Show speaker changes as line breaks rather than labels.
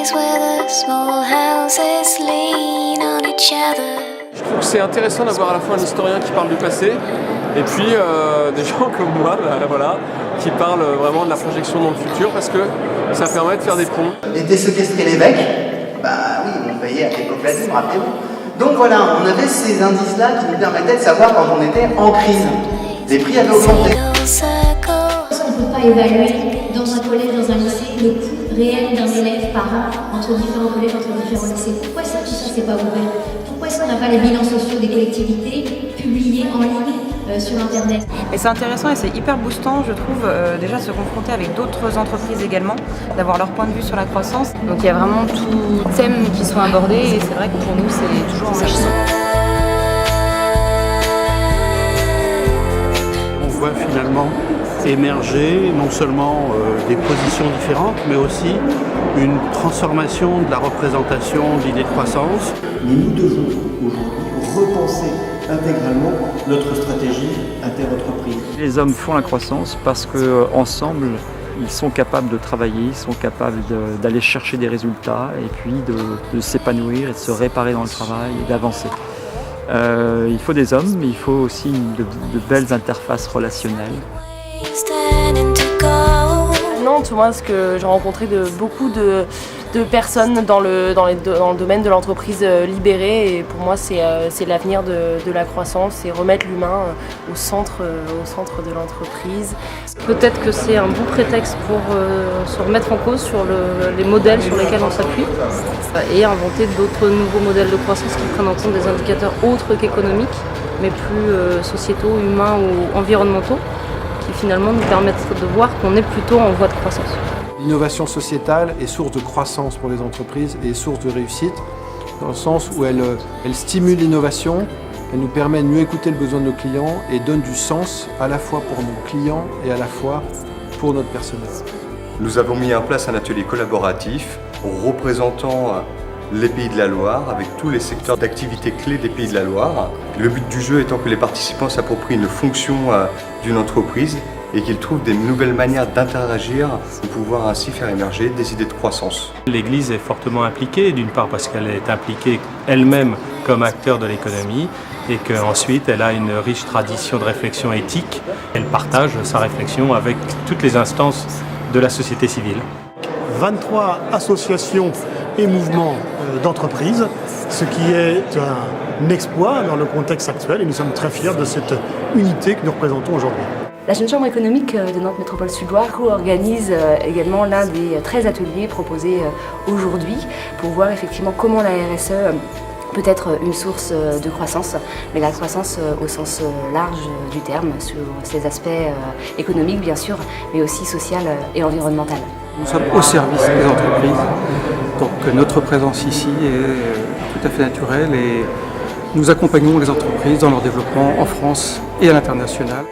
cities where the small houses lean on each other.
Je trouve que c'est intéressant d'avoir à la fois un historien qui parle du passé et puis des gens comme moi voilà, qui parlent vraiment de la projection dans le futur parce que ça permet de faire des ponts.
Était séquestré l'évêque, bah oui, on payait à l'époque latine, rappelez-vous. Donc voilà, on avait ces indices-là qui nous permettaient de savoir quand on était en crise. Les prix avaient augmenté.
Circle, circle.
On ne peut pas évaluer dans un collège, dans un lycée, le coût réel d'un élève par an entre différents collèges, entre différents lycées. Pourquoi tout ça c'est pas ouvert? Pourquoi est-ce qu'on n'a pas les bilans sociaux des collectivités publiés en ligne sur Internet?
Et c'est intéressant et c'est hyper boostant, je trouve, déjà de se confronter avec d'autres entreprises également, d'avoir leur point de vue sur la croissance. Donc il y a vraiment tout thème qui sont abordés et c'est vrai que pour nous c'est toujours enrichissant.
On voit finalement émerger non seulement des positions différentes, mais aussi une transformation de la représentation de l'idée de croissance.
Mais nous devons aujourd'hui repenser intégralement notre stratégie interentreprise.
Les hommes font la croissance parce qu'ensemble, ils sont capables de travailler, ils sont capables d'aller chercher des résultats et puis de s'épanouir et de se réparer dans le travail et d'avancer. Il faut des hommes, mais il faut aussi de belles interfaces relationnelles.
Standing to go.
Nantes, moi, ce que j'ai rencontré beaucoup de personnes dans le domaine de l'entreprise libérée et pour moi c'est l'avenir de la croissance et remettre l'humain au centre de l'entreprise.
Peut-être que c'est un bon prétexte pour se remettre en cause sur les modèles sur lesquels on s'appuie et inventer d'autres nouveaux modèles de croissance qui prennent en compte des indicateurs autres qu'économiques mais plus sociétaux, humains ou environnementaux qui finalement nous permettent de voir qu'on est plutôt en voie de croissance.
L'innovation sociétale est source de croissance pour les entreprises et source de réussite, dans le sens où elle stimule l'innovation, elle nous permet de mieux écouter le besoin de nos clients et donne du sens à la fois pour nos clients et à la fois pour notre personnel.
Nous avons mis en place un atelier collaboratif représentant les Pays de la Loire avec tous les secteurs d'activité clés des Pays de la Loire. Le but du jeu étant que les participants s'approprient une fonction d'une entreprise et qu'ils trouvent des nouvelles manières d'interagir pour pouvoir ainsi faire émerger des idées de croissance.
L'Église est fortement impliquée, d'une part parce qu'elle est impliquée elle-même comme acteur de l'économie et qu'ensuite elle a une riche tradition de réflexion éthique. Elle partage sa réflexion avec toutes les instances de la société civile.
23 associations et mouvements d'entreprises, ce qui est un exploit dans le contexte actuel et nous sommes très fiers de cette unité que nous représentons aujourd'hui.
La Jeune Chambre économique de Nantes Métropole Sud-Loire co-organise également l'un des 13 ateliers proposés aujourd'hui pour voir effectivement comment la RSE peut être une source de croissance, mais la croissance au sens large du terme, sur ses aspects économiques bien sûr, mais aussi social et environnemental.
Nous sommes au service des entreprises, donc notre présence ici est tout à fait naturelle et nous accompagnons les entreprises dans leur développement en France et à l'international.